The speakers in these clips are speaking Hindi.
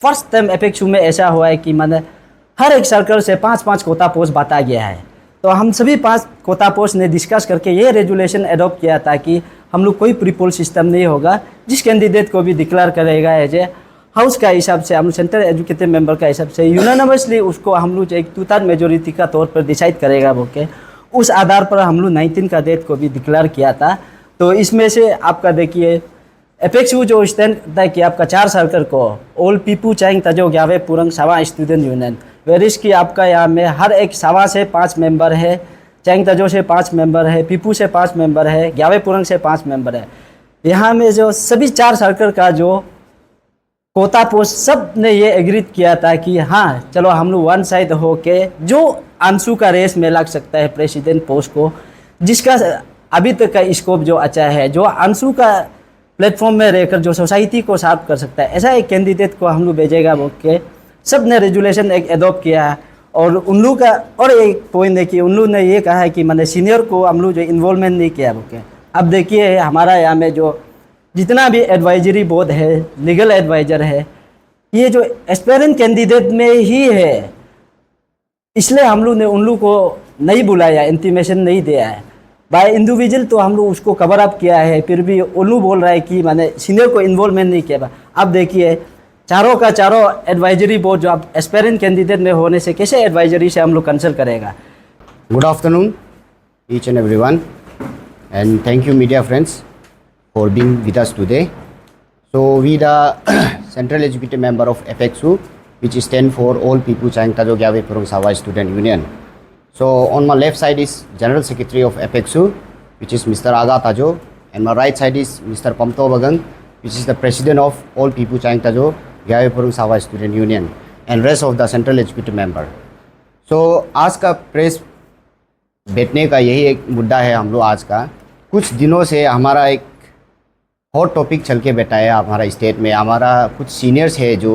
फर्स्ट टाइम एपेक्सू में ऐसा हुआ है कि मैंने हर एक सर्कल से 5-5 कोटा पोस्ट बांटा गया है। तो हम सभी 5 कोटा पोस्ट ने डिस्कस करके ये रेजुलेशन एडॉप्ट किया था कि हम लोग कोई प्रीपोल सिस्टम नहीं होगा, जिस कैंडिडेट को भी डिक्लेयर करेगा एज ए हाउस का हिसाब से, हम लोग सेंट्रल एजुकेटिव मेंबर का हिसाब से यूनानिमसली उसको हम लोग एक 2/3 मेजोरिटी का तौर पर डिसाइड करेगा बोल के, उस आधार पर हम लोग 19 का डेट को भी डिक्लेयर किया था। तो इसमें से आपका देखिए एपेक्सू जो स्टैंड था कि आपका 4 सर्कल को ऑल पीपू चाइंग तजो ग्यावे पुरंग सावा स्टूडेंट यूनियन, वेरिस की आपका यहाँ में हर एक सावा से 5 मेंबर है, चाइंग तजो से 5 मेंबर है, पीपू से 5 मेंबर है, ग्यावे पुरंग से 5 मेंबर है। यहाँ में जो सभी 4 सर्कल का जो कोटा पोस्ट सब ने ये एग्री किया था कि हाँ चलो हम लोग वन साइड हो के जो अंशु का रेस में लग सकता है प्रेसिडेंट पोस्ट को, जिसका अभी तक का स्कोप जो अच्छा है, जो अंशु का प्लेटफॉर्म में रहकर जो सोसाइटी को साफ कर सकता है, ऐसा एक कैंडिडेट को हम लोग भेजेगा बोल के सब ने रेजुलेशन एक एडॉप्ट किया है। और उन लोग का और एक पॉइंट है कि उन लोग ने ये कहा है कि मैंने सीनियर को हम लोग जो इन्वॉल्वमेंट नहीं किया बोल के। अब देखिए हमारा यहाँ में जो जितना भी एडवाइजरी बोर्ड है, लीगल एडवाइज़र है, ये जो एस्पेरेंट कैंडिडेट में ही है, इसलिए हम लोग ने उन लोग को नहीं बुलाया, इंटीमेशन नहीं दिया है। बाय इंडिविजुअल तो हम लोग उसको कवर अप किया है, फिर भी उल्लू बोल रहा है कि मैंने सीनियर को इन्वॉल्वमेंट नहीं किया। अब देखिए चारों का चारों एडवाइजरी बोर्ड जो आप एस्पेरेंट कैंडिडेट में होने से कैसे एडवाइजरी से हम लोग कंसल्ट करेगा। Good afternoon, each and everyone, and thank you, media friends, for being with us today. So, we the Central Executive Member of APEXU, which stands for All People Chang Tajo Gyave Purung Sawa Student Union. So, on my left side is General Secretary of APEXU, which is Mr. Aga Tajo, and my right side is Mr. Pamto Bagang, which is the President of All People Chang Tajo Gyave Purung Sawa Student Union, and rest of the Central Executive Member. So, आज का प्रेस बैठने का यही एक मुद्दा है। हम लोग आज का कुछ दिनों से हमारा एक हॉट टॉपिक चल के बैठा है हमारा स्टेट में। हमारा कुछ सीनियर्स है जो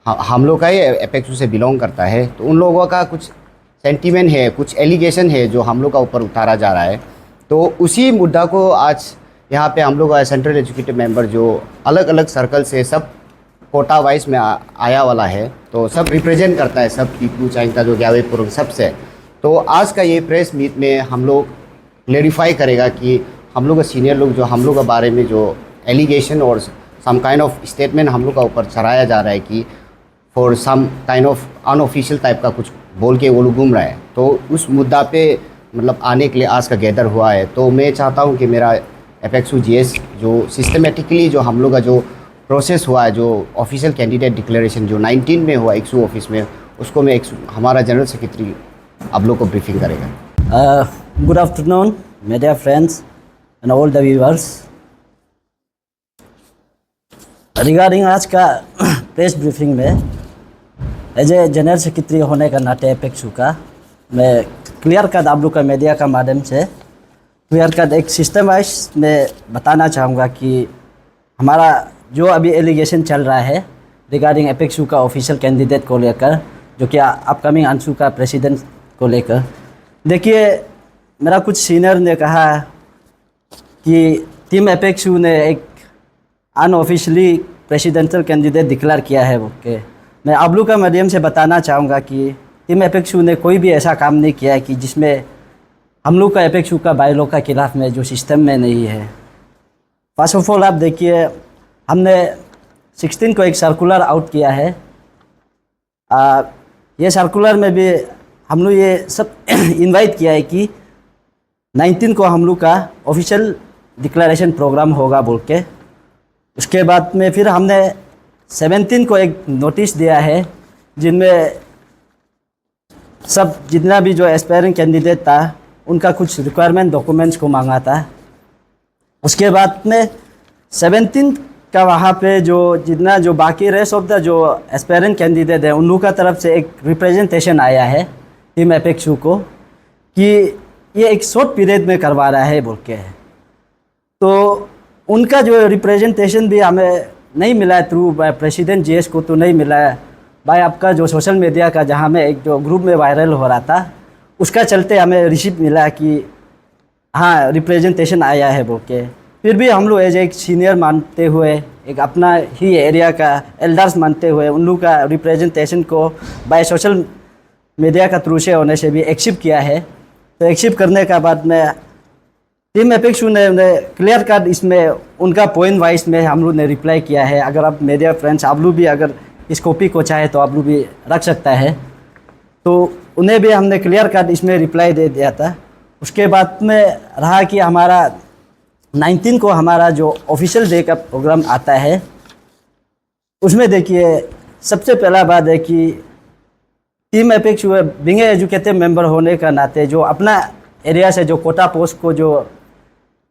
हम लोग का ही एपेक्सू से बिलोंग करता है, तो उन लोगों का कुछ सेंटीमेंट है, कुछ एलिगेशन है जो हम लोग का ऊपर उतारा जा रहा है। तो उसी मुद्दा को आज यहाँ पे हम लोग सेंट्रल एजुकेटिव मेंबर जो अलग अलग सर्कल से सब कोटा वाइज में आया वाला है, तो सब रिप्रेजेंट करता है, सब पीपू चाइंग जो ग्यावे पुरंग सबसे। तो आज का ये प्रेस मीट में हम लोग क्लेरिफाई करेगा कि हम लोग का सीनियर लोग जो हम लोग के बारे में जो एलिगेशन और सम काइंड ऑफ स्टेटमेंट हम लोग का ऊपर चढ़ाया जा रहा है कि for some kind of unofficial type का कुछ बोल के वो लोग घूम रहा है, तो उस मुद्दा पे मतलब आने के लिए आज का गैदर हुआ है। तो मैं चाहता हूँ कि मेरा एपेक्सू जीएस जो सिस्टमेटिकली जो हम लोग का जो प्रोसेस हुआ है, जो ऑफिशियल कैंडिडेट डिक्लेरेशन जो 19 में हुआ एक्सू ऑफिस में, उसको मैं हमारा जनरल सेक्रेटरी आप लोग को ब्रीफिंग करेगा। Good afternoon media friends and all the viewers. Regarding आज का प्रेस ब्रीफिंग में एज ए जनरल सेक्रेटरी होने का नाते एपेक्सू का मैं क्लियर कट आप लोग का मीडिया का माध्यम से क्लियर कट एक सिस्टम वाइज में बताना चाहूँगा कि हमारा जो अभी एलिगेशन चल रहा है रिगार्डिंग एपेक्सू का ऑफिशियल कैंडिडेट को लेकर, जो कि अपकमिंग अंशु का प्रेसिडेंट को लेकर। देखिए मेरा कुछ सीनियर ने कहा कि टीम एपेक्सू ने एक अनऑफिशियली प्रेसिडेंशियल कैंडिडेट डिक्लेयर किया है। ओके, मैं आप लोग का माध्यम से बताना चाहूँगा कि टीम एपेक्सू ने कोई भी ऐसा काम नहीं किया है कि जिसमें हम लोग का एपेक्सू का बायलॉ का खिलाफ में जो सिस्टम में नहीं है। फर्स्ट ऑफ ऑल आप देखिए हमने 16 को एक सर्कुलर आउट किया है। ये सर्कुलर में भी हम लोग ये सब इनवाइट किया है कि 19 को हम लोग का ऑफिशियल डिक्लेरेशन प्रोग्राम होगा बोल के। उसके बाद में फिर हमने 17 को एक नोटिस दिया है जिनमें सब जितना भी जो एस्पायरिंग कैंडिडेट था उनका कुछ रिक्वायरमेंट डॉक्यूमेंट्स को मांगा था। उसके बाद में 17 का वहाँ पे जो जितना जो बाकी रेस्ट ऑफ द जो एस्पायरेंट कैंडिडेट है उन लोगों का तरफ से एक रिप्रेजेंटेशन आया है टीम एपेक्सू को कि ये एक शॉर्ट पीरियड में करवा रहा है बोल के। तो उनका जो रिप्रेजेंटेशन भी हमें नहीं मिला है थ्रू बाय प्रेसिडेंट जीएस को, तो नहीं मिला है बाय आपका जो सोशल मीडिया का जहाँ में एक जो ग्रुप में वायरल हो रहा था उसका चलते हमें रिसीव मिला कि हाँ रिप्रेजेंटेशन आया है बोल के। फिर भी हम लोग एज एक सीनियर मानते हुए एक अपना ही एरिया का एल्डर्स मानते हुए उन लोग का रिप्रेजेंटेशन को बाय सोशल मीडिया का थ्रू से होने से भी एक्सेप्ट किया है। तो एक्सेप्ट करने का बाद में टीम एपेक्सू ने उन्हें क्लियर कट इसमें उनका पॉइंट वाइज में हम लोग ने रिप्लाई किया है। अगर आप मीडिया फ्रेंड्स आप लोग भी अगर इस कॉपी को चाहे तो आप लोग भी रख सकता है। तो उन्हें भी हमने क्लियर कट इसमें रिप्लाई दे दिया था। उसके बाद में रहा कि हमारा 19 को हमारा जो ऑफिशियल डे का प्रोग्राम आता है, उसमें देखिए सबसे पहला बात है कि team apex being educated member होने का नाते जो अपना एरिया से जो कोटा पोस्ट को जो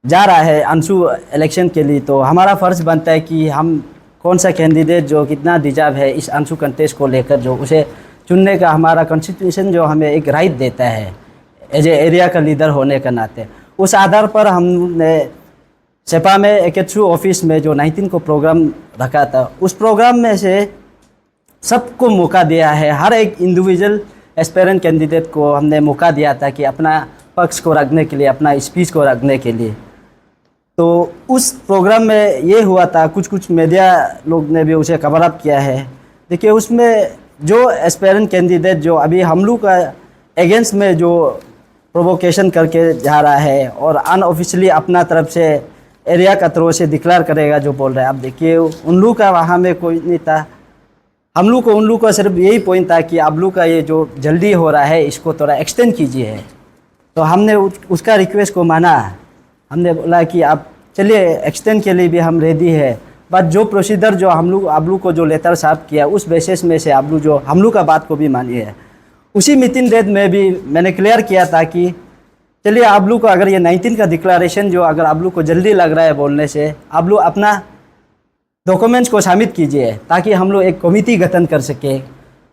जा रहा है अंशु इलेक्शन के लिए, तो हमारा फ़र्ज़ बनता है कि हम कौन सा कैंडिडेट जो कितना डिजर्व है इस अंशु कंटेस्ट को लेकर जो उसे चुनने का हमारा कॉन्स्टिट्यूशन जो हमें एक राइट देता है एज ए एरिया का लीडर होने का नाते, उस आधार पर हमने सेपा में एकेट्सू ऑफिस में जो 19 को प्रोग्राम रखा था, उस प्रोग्राम में से सबको मौका दिया है। हर एक इंडिविजुअल एस्पेरेंट कैंडिडेट को हमने मौका दिया था कि अपना पक्ष को रखने के लिए, अपना स्पीच को रखने के लिए। तो उस प्रोग्राम में ये हुआ था, कुछ मीडिया लोग ने भी उसे कवर अप किया है। देखिए उसमें जो एस्पेरेंट कैंडिडेट जो अभी हम लोग का अगेंस्ट में जो प्रोवोकेशन करके जा रहा है और अनऑफिशियली अपना तरफ से एरिया का थ्रू से डिक्लेयर करेगा जो बोल रहा है, अब देखिए उन लोग का वहाँ में कोई नहीं था। हम लोग को उन लोग का सिर्फ यही पॉइंट था कि आप लोग का ये जो जल्दी हो रहा है इसको थोड़ा एक्सटेंड कीजिए। तो हमने उसका रिक्वेस्ट को माना। हमने बोला कि आप चलिए एक्सटेंड के लिए भी हम रेडी है, बट जो प्रोसीजर जो हम लोग को जो लेटर साफ किया उस बेसिस में से आप लोग जो हम लोग का बात को भी मानिए। उसी मीटिंग डेट में भी मैंने क्लियर किया था कि चलिए आप लोग को अगर ये 19 का डिक्लेरेशन जो अगर आप लोग को जल्दी लग रहा है बोलने से, आप लोग अपना डॉक्यूमेंट्स को सबमिट कीजिए ताकि हम लोग एक कमेटी गठन कर सके,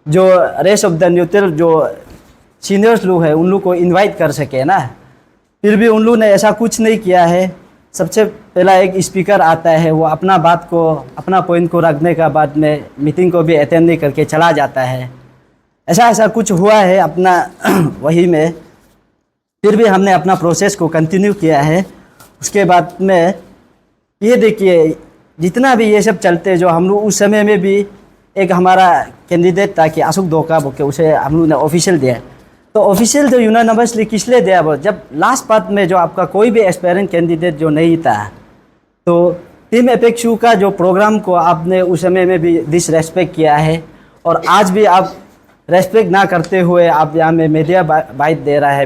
जो रेस्ट ऑफ द न्यूट्रल जो सीनियर्स लोग हैं उन लोग को इनवाइट कर सके ना। फिर भी उन लोग ने ऐसा कुछ नहीं किया है। सबसे पहला एक स्पीकर आता है, वो अपना बात को अपना पॉइंट को रखने का बाद में मीटिंग को भी अटेंड नहीं करके चला जाता है। ऐसा कुछ हुआ है अपना वही में। फिर भी हमने अपना प्रोसेस को कंटिन्यू किया है। उसके बाद में ये देखिए जितना भी ये सब चलते जो हम लोग उस समय में भी एक हमारा कैंडिडेट था कि अशोक धोखा बोल के उसे हम लोग ने ऑफिशियल दिया। तो ऑफिशियल जो यूनानिमसली किस लिए दिया वो, जब लास्ट पार्ट में जो आपका कोई भी एस्पायरेंट कैंडिडेट जो नहीं था, तो टीम एपेक्सू का जो प्रोग्राम को आपने उस समय में भी डिसरेस्पेक्ट किया है और आज भी आप रेस्पेक्ट ना करते हुए आप यहाँ में मीडिया बाइट दे रहा है।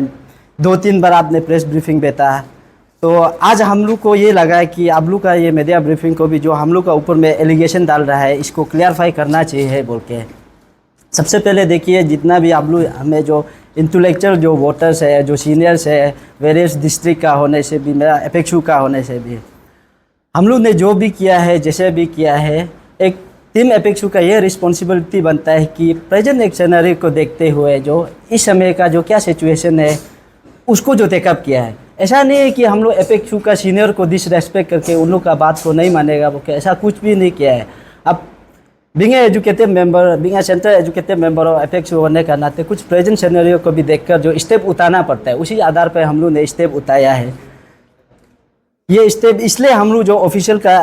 2-3 बार आपने प्रेस ब्रीफिंग देता। तो आज हम लोग को ये लगा है कि आप लोग का ये मीडिया ब्रीफिंग को भी जो हम लोग का ऊपर में एलिगेशन डाल रहा है इसको क्लियरफाई करना चाहिए बोल के। सबसे पहले देखिए जितना भी आप लोग हमें जो इंटेलेक्चुअल जो वोटर्स है, जो सीनियर्स है, वेरियस डिस्ट्रिक्ट का होने से भी, मेरा एपेक्सू का होने से भी, हम लोग ने जो भी किया है, जैसे भी किया है, एक टीम एपेक्सू का ये रिस्पॉन्सिबिलिटी बनता है कि प्रेजेंट एक सिनेरियो को देखते हुए जो इस समय का जो क्या सिचुएशन है उसको जो टेकअप किया है। ऐसा नहीं है कि हम लोग एपेक्सू का सीनियर को डिसरेस्पेक्ट करके उन लोग का बात को नहीं मानेगा वो, ऐसा कुछ भी नहीं किया है। अब being educated member, being central educated member और एपेक्सू होने का नाते कुछ प्रेजेंट सिनेरियो को भी देखकर जो स्टेप उठाना पड़ता है, उसी आधार पर हम लोग ने स्टेप उठाया है। ये स्टेप इसलिए हम लोग जो ऑफिशियल का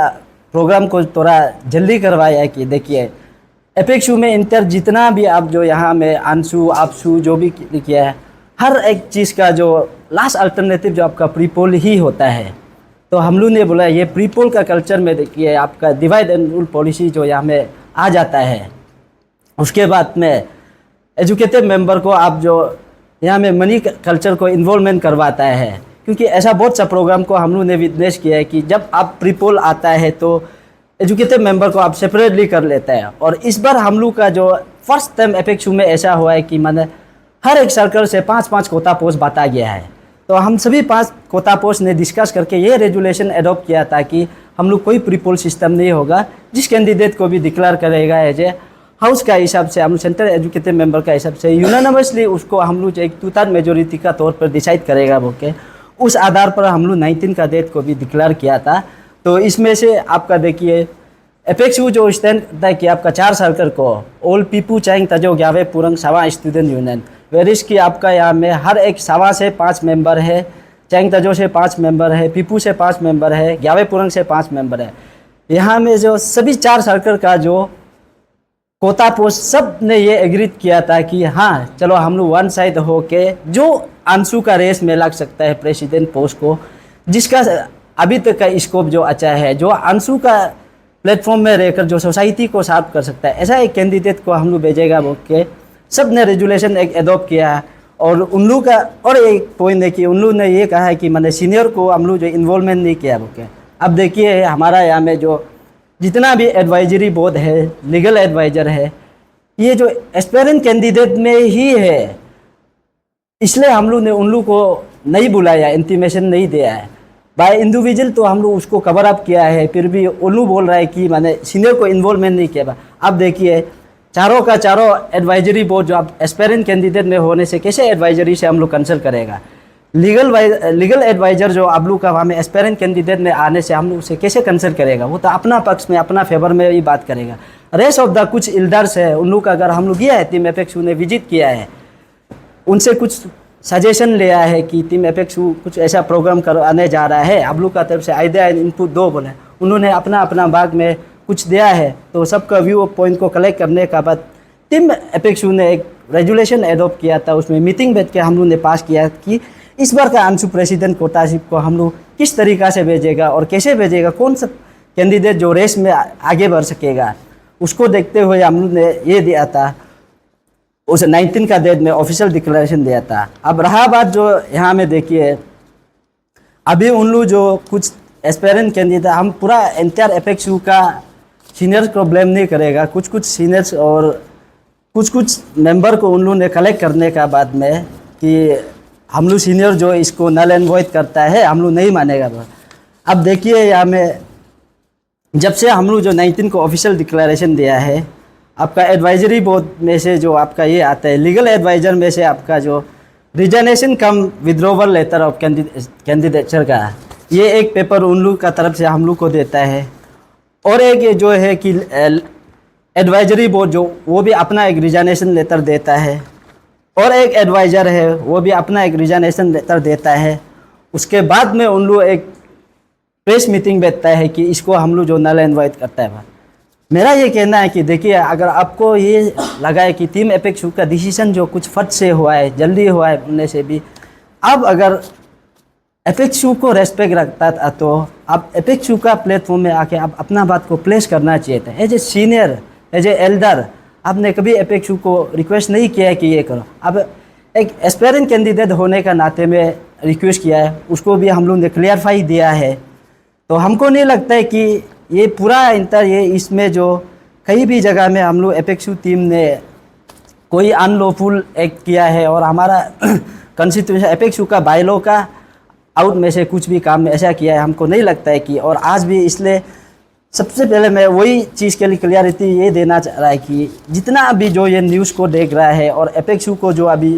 प्रोग्राम को थोड़ा जल्दी करवाया है कि देखिए एपेक्सू में इंटर जितना भी आप जो यहाँ में अंशु आपसू जो भी किया है, हर एक चीज़ का जो लास्ट अल्टरनेटिव जो आपका प्रीपोल ही होता है। तो हम लोग ने बोला ये प्रीपोल का कल्चर में देखिए आपका डिवाइड एंड रूल पॉलिसी जो यहाँ में आ जाता है। उसके बाद में एजुकेटेड मेंबर को आप जो यहाँ में मनी कल्चर को इन्वॉल्वमेंट करवाता है, क्योंकि ऐसा बहुत सा प्रोग्राम को हम लोग ने विटनेस किया है कि जब आप प्रीपोल आता है तो एजुकेटेड मेंबर को आप सेपरेटली कर लेता है। और इस बार हम लोग का जो फर्स्ट टाइम एपेक्सू में ऐसा हुआ है कि मैंने हर एक सर्कल से 5-5 कोटा पोस्ट बांटा गया है। तो हम सभी 5 कोटा पोस्ट ने डिस्कस करके ये रेजुलेशन एडॉप्ट किया था कि हम लोग कोई प्रीपोल सिस्टम नहीं होगा। जिस कैंडिडेट को भी डिक्लेयर करेगा एज ए हाउस का हिसाब से, हम सेंट्रल एजुकेटेड मेंबर का हिसाब से यूनानिमसली उसको हम लोग एक 2/3 मेजोरिटी का तौर पर डिसाइड करेगा बोल के, उस आधार पर हम लोग 19 का डेट को भी डिक्लेयर किया था। तो इसमें से आपका देखिए एपेक्सू जो स्टैंड था कि आपका 4 सर्कल को ऑल पीपू चाइंग तजो ग्यावे पुरंग सावा स्टूडेंट यूनियन, वेरिस की आपका यहाँ में हर एक सावा से 5 मेंबर है, चैंग तजो से 5 मेंबर है, पीपू से 5 मेंबर है, ग्यावे पुरंग से 5 मेंबर है। यहाँ में जो सभी 4 सर्कल का जो कोता पोस्ट सब ने ये एग्रीड किया था कि हाँ चलो हम लोग वन साइड हो के जो अंशु का रेस में लग सकता है प्रेसिडेंट पोस्ट को, जिसका अभी तक का स्कोप जो अच्छा है, जो अंशु का प्लेटफॉर्म में रहकर जो सोसाइटी को साफ कर सकता है, ऐसा एक कैंडिडेट को हम लोग भेजेगा बोल के सब ने रेजुलेशन एक एडॉप्ट किया है। और उन लोग का और एक पॉइंट है कि उन लोग ने ये कहा है कि मैंने सीनियर को हम लोग जो इन्वॉल्वमेंट नहीं किया बोल के। अब देखिए हमारा यहाँ में जो जितना भी एडवाइजरी बोर्ड है, लीगल एडवाइज़र है, ये जो एस्पेरेंट कैंडिडेट में ही है, इसलिए हम लोग ने उन लोग को नहीं बुलाया, इंटीमेशन नहीं दिया है। बाय इंडिविजुअल तो हम लोग उसको कवर अप किया है, फिर भी उन लोग बोल रहा है कि मैंने सीनियर को इन्वॉल्वमेंट नहीं किया। अब देखिए चारों का चारों एडवाइजरी बोर्ड जो आप एस्पेरेंट कैंडिडेट में होने से कैसे एडवाइजरी से हम लोग कंसल्ट करेगा, लीगल एडवाइज़र जो आप लोग का वहाँ में एस्पेरेंट कैंडिडेट में आने से हम लोग उसे कैसे कंसल्ट करेगा, वो तो अपना पक्ष में अपना फेवर में ही बात करेगा। रेस्ट ऑफ द कुछ एल्डर्स है उन लोग का अगर हम लोग गया है, टीम एपेक्सू ने विजिट किया है, उनसे कुछ सजेशन लिया है कि टीम एपेक्सू कुछ ऐसा प्रोग्राम कराने जा रहा है, आप लोग का तरफ से आइडिया इनपुट दो बोले, उन्होंने अपना अपना भाग में कुछ दिया है। तो सबका व्यू पॉइंट को कलेक्ट करने का बाद टीम एपेक्सू ने एक रेजुलेशन एडॉप्ट किया था, उसमें मीटिंग बैठ के हम लोग ने पास किया कि इस बार का अंशु प्रेसिडेंट कोटाशिप को हम लोग किस तरीक़ा से भेजेगा और कैसे भेजेगा, कौन सा कैंडिडेट जो रेस में आगे बढ़ सकेगा, उसको देखते हुए हम लोग ने ये दिया था। उस 19 का डेट में ऑफिशियल डिक्लेरेशन दिया था। अब रहा बात जो यहाँ में देखिए, अभी उन लोग जो कुछ एस्पेरेंट कैंडिडेट, हम पूरा एंटायर एपेक्सू का सीनियर्स को ब्लेम नहीं करेगा, कुछ कुछ सीनियर्स और कुछ मेंबर को उन लोगों ने कलेक्ट करने का बाद में कि हम लोग सीनियर जो इसको नल एंड वॉइड करता है हम लोग नहीं मानेगा। अब देखिए यहाँ में जब से हम लोग जो 19 को ऑफिशियल डिक्लेरेशन दिया है, आपका एडवाइजरी बोर्ड में से जो आपका ये आता है, लीगल एडवाइज़र में से आपका जो resignation cum withdrawal letter of candidature का, ये एक पेपर उन लोग का तरफ से हम लोग को देता है। और एक ये जो है कि एडवाइजरी बोर्ड जो वो भी अपना एक रिजाइनेशन लेटर देता है, और एक एडवाइज़र है वो भी अपना एक रिजाइनेशन लेटर देता है। उसके बाद में उन लोग एक प्रेस मीटिंग बैठता है कि इसको हम लोग जो नल एंड वॉइड करता है। मेरा ये कहना है कि देखिए, अगर आपको ये लगा है कि टीम एपेक्सू का डिसीजन जो कुछ फट से हुआ है, जल्दी हुआ है बोलने से भी, अब अगर एपेक्सू को रेस्पेक्ट रखता था तो आप एपेक्सू का प्लेटफॉर्म में आके आप अपना बात को प्लेस करना चाहिए था। As a senior, as a elder, आपने कभी एपेक्सू को रिक्वेस्ट नहीं किया है कि ये करो। अब एक एस्पेरेंट कैंडिडेट होने का नाते में रिक्वेस्ट किया है, उसको भी हम लोग ने क्लियरफाई दिया है। तो हमको नहीं लगता है कि ये पूरा ये इसमें जो कई भी जगह में हम लोग एपेक्सू टीम ने कोई अनलॉफुल एक्ट किया है और हमारा कॉन्स्टिट्यूशन एपेक्सू का बायलॉ का आउट में से कुछ भी काम में ऐसा किया है, हमको नहीं लगता है कि। और आज भी इसलिए सबसे पहले मैं वही चीज़ के लिए क्लियरिटी ये देना चाह रहा है कि जितना अभी जो ये न्यूज़ को देख रहा है और एपेक्सू को जो अभी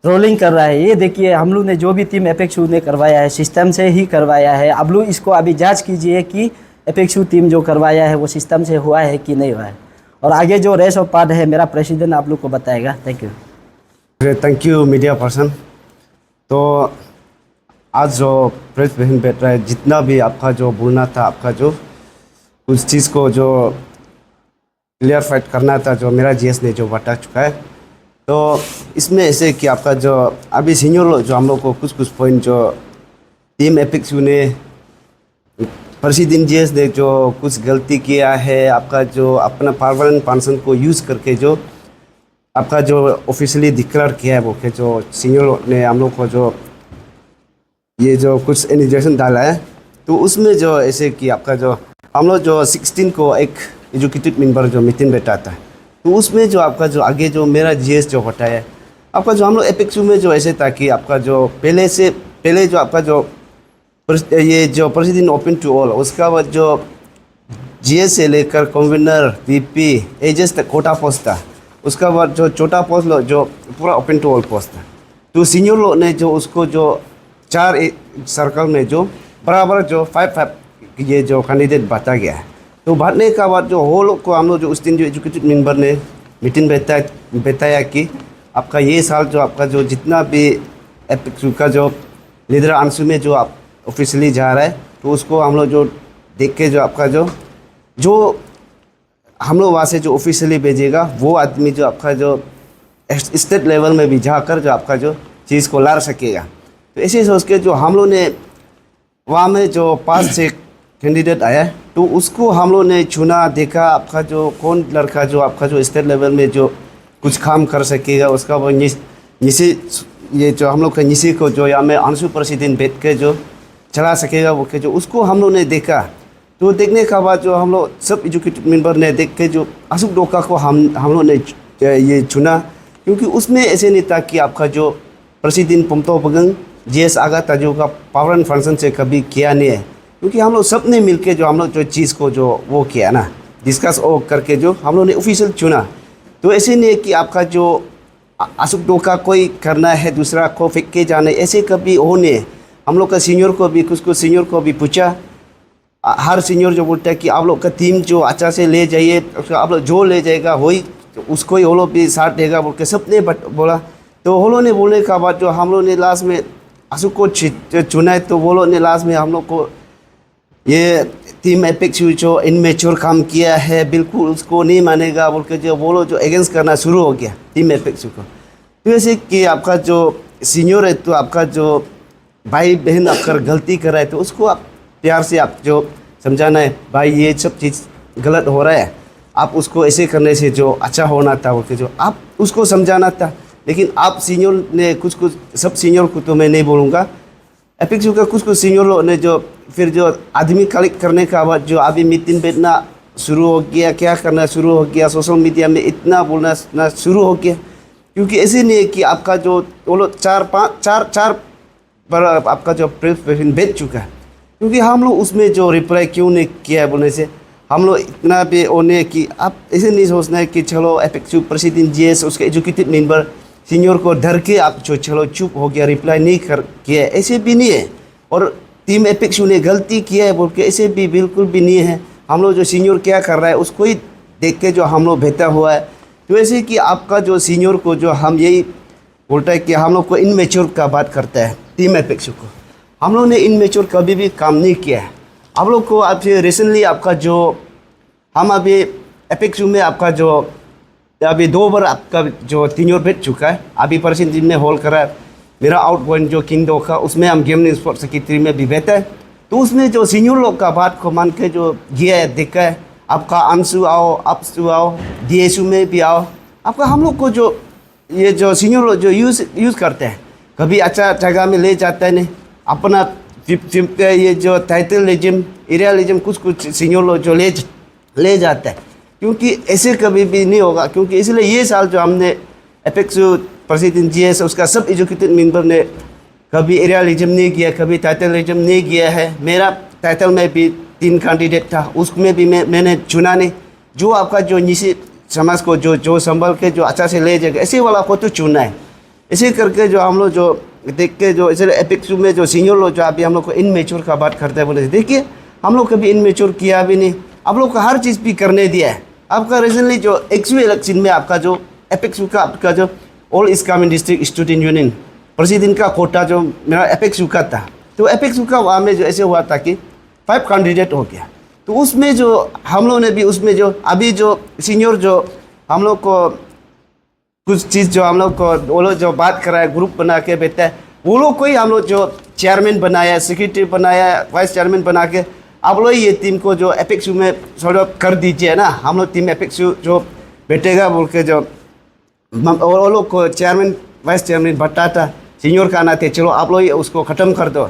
रोलिंग कर रहा है, ये देखिए हम लोग ने जो भी टीम एपेक्सू ने करवाया है सिस्टम से ही करवाया है। अब लोग इसको अभी जांच कीजिए कि एपेक्सू टीम जो करवाया है वो सिस्टम से हुआ है कि नहीं हुआ है। और आगे जो रेस्ट ऑफ पार्ट है मेरा प्रेसिडेंट आप लोग को बताएगा। Thank you. Thank you media person. तो आज जो प्रेस बहन बैठ रहा है, जितना भी आपका जो बोलना था, आपका जो उस चीज़ को जो क्लियर फाइट करना था, जो मेरा जीएस ने जो बता चुका है। तो इसमें ऐसे कि आपका जो अभी सीनियर जो हम लोग को कुछ पॉइंट जो टीम एपेक्सू ने प्रेसिडेंट जीएस ने जो कुछ गलती किया है, आपका जो अपना परमानेंट पर्सन को यूज़ करके जो आपका जो ऑफिशियली डिक्लेयर किया है वो के जो सीनियर ने हम लोग को जो ये जो कुछ इनिशिएशन डाला है, तो उसमें जो ऐसे कि आपका जो हम लोग जो 16 को एक एजुकेटिव मेंबर जो मीटिंग बैठा था, तो उसमें जो आपका जो आगे जो मेरा जीएस जो होता है, आपका जो हम लोग एपेक्सू में जो ऐसे था कि आपका जो पहले जो आपका जो ये जो प्रेसिडेंट ओपन टू ऑल, उसका बाद जो जीएस से लेकर कन्वीनर, वीपी, एजेस तक कोटा पोस्ट था, उसका बाद जो छोटा पोस्ट लो जो पूरा ओपन टू ऑल पोस्ट था। तो सीनियर लोग ने जो उसको जो 4 सर्कल में जो बराबर जो 5 ये जो कैंडिडेट बांटा गया है। तो बांटने का बाद जो हो लोग को हम लोग जो उस दिन जो एजुकेटिव मेंबर ने मीटिंग बताया कि आपका ये साल जो आपका जो जितना भी एपेक्सू का जो लीडर अंशु में जो आप ऑफिशियली जा रहा है, तो उसको हम लोग जो देख के जो आपका जो जो हम लोग वहाँ से जो ऑफिशियली भेजेगा वो आदमी जो आपका जो स्टेट लेवल में भी जाकर जो आपका जो चीज़ को ला सकेगा। तो ऐसे सोच के जो हम लोग ने वहाँ में जो 5 से कैंडिडेट आया तो उसको हम लोग ने चुना, देखा आपका जो कौन लड़का जो आपका जो स्टेट लेवल में जो कुछ काम कर सकेगा, उसका वो निशी ये जो हम लोग का निशी को जो यहाँ में अंशु प्रेसिडेंट बैठ के जो चला सकेगा वो के जो उसको हम लोग ने देखा। तो देखने के बाद जो हम लोग सब एजुकेटिव मेंबर ने देख के जो अशोक डोका को हम लोग ने ये चुना, क्योंकि उसमें ऐसे नहीं था कि आपका जो प्रेसिडेंट पम्तो बगंग GS आगा ताजो का पावर एंड फंक्शन से कभी किया नहीं है, क्योंकि हम लोग सब ने मिल के जो हम लोग जो चीज़ को जो वो किया ना डिस्कस करके जो हम लोग ने ऑफिशियल चुना। तो ऐसे नहीं है कि आपका जो अशोक डोका कोई करना है दूसरा को फेंक के जाना है, ऐसे कभी हो नहीं है। हम लोग का सीनियर को भी कुछ सीनियर को भी पूछा, हर सीनियर जो बोलता है कि आप लोग का टीम जो अच्छा से ले जाइए, आप लोग जो ले जाएगा वही उसको ही वो लोग भी साथ देगा बोल के सब ने बोला। तो वो लोग ने बोलने के बाद जो हम लोग ने लास्ट में अशोक को चुना है, तो वो लोग ने लास्ट में हम लोग को ये टीम एपेक्स जो इनमेच्योर काम किया है बिल्कुल उसको नहीं मानेगा बोल के जो वो लोग जो अगेंस्ट करना शुरू हो गया टीम एपेक्स को। तो ऐसे कि आपका जो सीनियर है तो आपका जो भाई बहन आपका गलती कर रहा है तो उसको आप प्यार से आप जो समझाना है, भाई ये सब चीज़ गलत हो रहा है, आप उसको ऐसे करने से जो अच्छा होना था बोल के जो आप उसको समझाना था। लेकिन आप सीनियर ने कुछ सब सीनियर को तो मैं नहीं बोलूँगा, एपेक्स का कुछ सीनियर लोग ने जो फिर जो आदमी कलेक्ट करने का बाद जो अभी मीटिंग बैठना शुरू हो गया, क्या करना शुरू हो गया, सोशल मीडिया में इतना बोलना शुरू हो गया। क्योंकि ऐसे नहीं है कि आपका जो वो लोग चार पर आपका जो प्रेस भेज चुका है, क्योंकि हम लोग उसमें जो रिप्लाई क्यों नहीं किया है बोलने से हम लोग इतना भी होने कि आप ऐसे नहीं सोचना है कि चलो एपेक्स प्रेसिडेंट GS उसके एजुकेटिव मेंबर सीनियर को डर के आप जो चलो चुप हो गया रिप्लाई नहीं कर किया, ऐसे भी नहीं है। और टीम एपेक्स ने गलती किया है बोल के ऐसे भी बिल्कुल भी नहीं है। हम लोग जो सीनियर क्या कर रहा है उसको ही देख के जो हम लोग बेहतर हुआ है। तो ऐसे कि आपका जो सीनियर को जो हम यही बोलता है कि हम लोग को इनमेच्योर का बात करता है टीम एपेक्स को, हम लोग ने इनमेच्योर कभी भी काम नहीं किया है। आप लोग को आप रिसेंटली आपका जो हम अभी एपेक्स में आपका जो अभी 2 बार आपका जो टीनियर बैठ चुका है, अभी परसेंट टीम ने होल्ड करा है। मेरा आउटगोइंग जो किंग डो का उसमें हम गेम स्पोर्ट्स सेक्रेटरी में भी बैठा है, तो उसमें जो सीनियर लोग का बात को मान के जो गया है देखा है, आपका अंशु आओ, अपसु आओ, DSU में भी आओ, आपका हम लोग को जो ये जो सीनियर लोग जो यूज़ करते हैं कभी अच्छा जगह में ले जाता है नहीं अपना ये जो टाइटलिज्म एरियालिज्म कुछ सीनियर लोग जो ले जाता है, क्योंकि ऐसे कभी भी नहीं होगा। क्योंकि इसलिए ये साल जो हमने एपेक्स प्रेसिडेंट GS उसका सब एजुकेटेड मेंबर ने कभी एरियालिज्म नहीं किया, कभी टाइटलिज्म नहीं किया है। मेरा टाइटल में भी 3 कैंडिडेट था, उसमें भी मैंने चुना नहीं। जो आपका जो निशी समाज को जो संभल के जो अच्छा से ले जाएगा ऐसे वाला को तो चुनना है। इसी करके जो हम लोग जो देख के जो इसलिए एपेक्स में जो सीनियर लोग जो अभी हम लोग को इनमेच्योर का बात करते हैं बोले, देखिए हम लोग कभी इनमेच्योर किया भी नहीं, आप लोग को हर चीज़ भी करने दिया है। आपका रिसेंटली जो एक्सू इलेक्शन में आपका जो एपेक्स का आपका जो all east Kameng district student union president का कोटा जो मेरा एपेक्स का था, तो एपेक्स का वहाँ में जो ऐसे हुआ था कि 5 कैंडिडेट हो गया। तो उसमें जो हम लोग ने भी उसमें जो अभी जो सीनियर जो हम लोग को कुछ चीज़ जो हम लोग को वो लोग जो बात कराया ग्रुप बना के बैठा है, वो लोग को ही हम लोग जो चेयरमैन बनाया, सेक्रेटरी बनाया, वाइस चेयरमैन बना के आप लोग ये टीम को जो एपेक्स में सॉर्ट ऑफ कर दीजिए ना, हम लोग टीम एपेक्स जो बैठेगा बोल के जो वो लोग को चेयरमैन वाइस चेयरमैन बताता सीनियर का आना थे, चलो आप लोग उसको ख़त्म कर दो।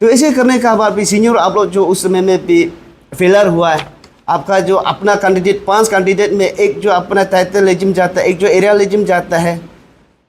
तो ऐसे करने का बाद भी सीनियर आप लोग जो उस समय में भी फेलर हुआ है। आपका जो अपना कैंडिडेट 5 कैंडिडेट में एक जो अपना टाइटलिज्म जाता है, एक जो एरियालिज्म जाता है,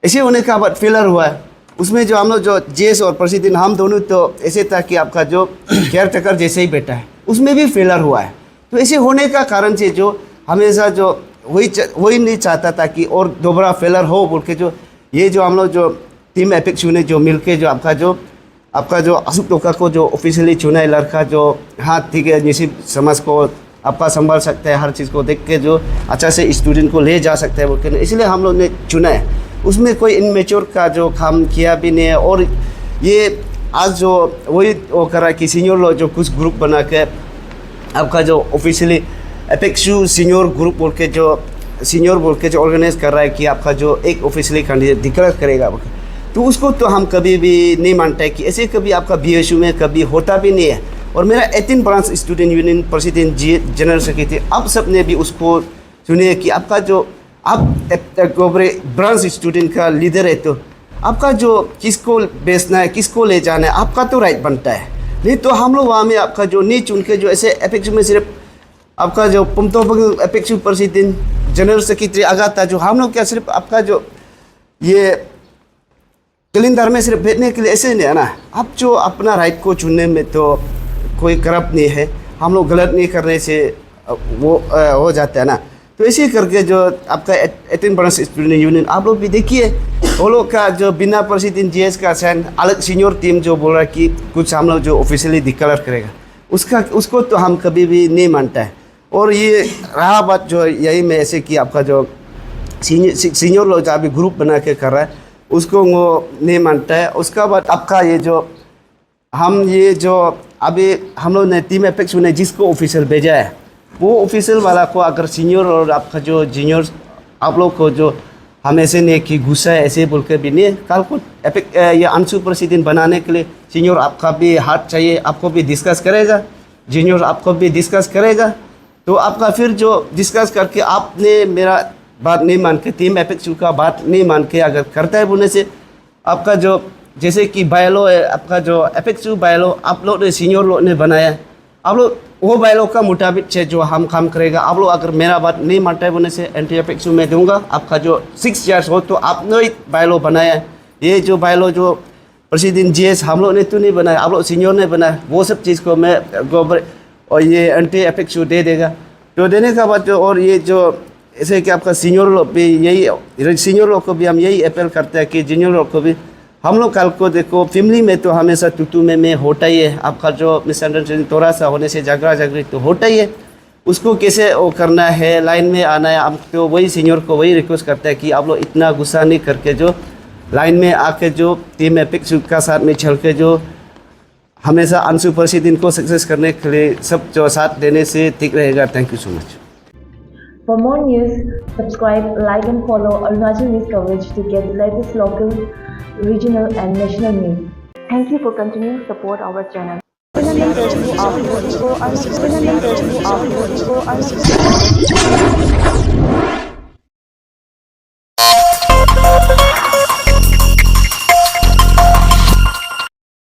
ऐसे होने का बाद फेलर हुआ है। उसमें जो हम लोग जो GS और प्रेसिडेंट हम दोनों तो ऐसे था कि आपका जो केयर टेकर जैसे ही बैठा है, उसमें भी फेलर हुआ है। तो ऐसे होने का कारण से जो हमेशा जो वही नहीं चाहता था कि और दोबारा फेलर हो बोल के जो ये जो हम लोग जो टीम एपेक्स ने जो मिल के जो आपका जो अशोक डोका को जो ऑफिशियली चुना है लड़का जो हाँ ठीक है निशी समाज को आपका संभाल सकता है, हर चीज़ को देख के जो अच्छा से स्टूडेंट को ले जा सकता है बोल के, इसलिए हम लोग ने चुना है। उसमें कोई इनमेच्योर का जो काम किया भी नहीं है। और ये आज जो वही वो करा कि सीनियर लोग जो कुछ ग्रुप बना के आपका जो ऑफिशियली एपेक्सू सीनियर ग्रुप बोल के जो ऑर्गेनाइज कर रहा है कि आपका जो एक ऑफिशियली कैंडिडेट डिक्लेयर करेगा, तो उसको तो हम कभी भी नहीं मानते कि ऐसे कभी आपका BSU में कभी होता भी नहीं है। और मेरा 18 ब्रांच स्टूडेंट यूनियन प्रेसिडेंट जी जनरल सेक्रेटरी आप सब ने भी उसको सुने कि आपका जो आप ब्रांच स्टूडेंट का लीडर है, तो आपका जो किसको बेचना है, किसको ले जाना है, आपका तो राइट बनता है। नहीं तो हम लोग वहाँ में आपका जो नहीं चुन के जो ऐसे एपेक्सू में सिर्फ आपका जो पुमतोबंग एपेक्सू प्रेसिडेंट जनरल सेक्रेटरी आगा था, जो हम लोग क्या सिर्फ आपका जो ये कैलेंडर में सिर्फ बैठने के लिए ऐसे नहीं है ना। आप जो अपना राइट को चुनने में तो कोई करप्ट नहीं है, हम लोग गलत नहीं करने से वो हो जाता है ना। तो इसी करके जो आपका 18 ब्रांच स्टूडेंट यूनियन आप लोग भी देखिए, वो लोग का जो बिना प्रेसिडेंट GS का साइन अलग सीनियर टीम जो बोल रहा है कि कुछ हम लोग जो ऑफिशियली डिक्लेयर करेगा, उसको तो हम कभी भी नहीं मानता है। और ये रहा बात जो यही में ऐसे कि आपका जो सीनियर लोग जो अभी ग्रुप बना के कर रहा है, उसको वो नहीं मानता है। उसका बाद आपका ये जो अभी हम लोग ने टीम एपेक्सू ने जिसको ऑफिशियल भेजा है, वो ऑफिशियल वाला को अगर सीनियर और आपका जो जूनियर आप लोग को जो हम ऐसे नहीं कि गुस्सा है ऐसे बोल के भी नहीं, कल को ये अंशु प्रेसिडेंट बनाने के लिए सीनियर आपका भी हाथ चाहिए, आपको भी डिस्कस करेगा, जूनियर आपको भी डिस्कस करेगा। तो आपका फिर जो डिस्कस करके आपने मेरा बात नहीं मान के, टीम एपेक्सू का बात नहीं मान के अगर करता है बोलने से आपका जो जैसे कि बायलो है, आपका जो एपेक्सू बायलो आप लोग ने सीनियर लोग ने बनाया है, आप लोग वो बायलो का मुताबिक से जो हम काम करेगा। आप लोग अगर मेरा बात नहीं मानता है बोलने से एंटी एपेक्सू में दूंगा, आपका जो 6 ईयर्स हो तो आपने ही बायलो बनाया है। ये जो बायलो जो प्रेसिडेंट GS हम लोग ने तो नहीं बनाया, आप लोग सीनियर ने बनाया, वो सब चीज़ को मैं गोबर और ये एंटी एपेक्सू दे देगा। तो देने का बाद जो और ये जो ऐसे कि आपका सीनियर लोग भी यही, सीनियर लोग को भी हम यही अपील करते हैं कि जूनियर लोग को भी हम लोग कल को देखो फैमिली में तो हमेशा टूटू में होता ही है, आपका जो मिसअंडरस्टैंडिंग थोड़ा सा होने से झगड़ा झगड़ी तो होता ही है। उसको कैसे वो करना है, लाइन में आना है, हम तो वही सीनियर को वही रिक्वेस्ट करते हैं कि आप लोग इतना गुस्सा नहीं करके जो लाइन में आके जो टीम एपेक्सू का साथ में चल के जो हमेशा अंशु प्रेसिडेंट को सक्सेस करने के लिए सब जो साथ देने से ठीक रहेगा। Thank you so much. For more news, subscribe, like and follow Arunachal News coverage to get the latest local, regional and national news. Thank you for continuing to support our channel. Abhinandan Rajput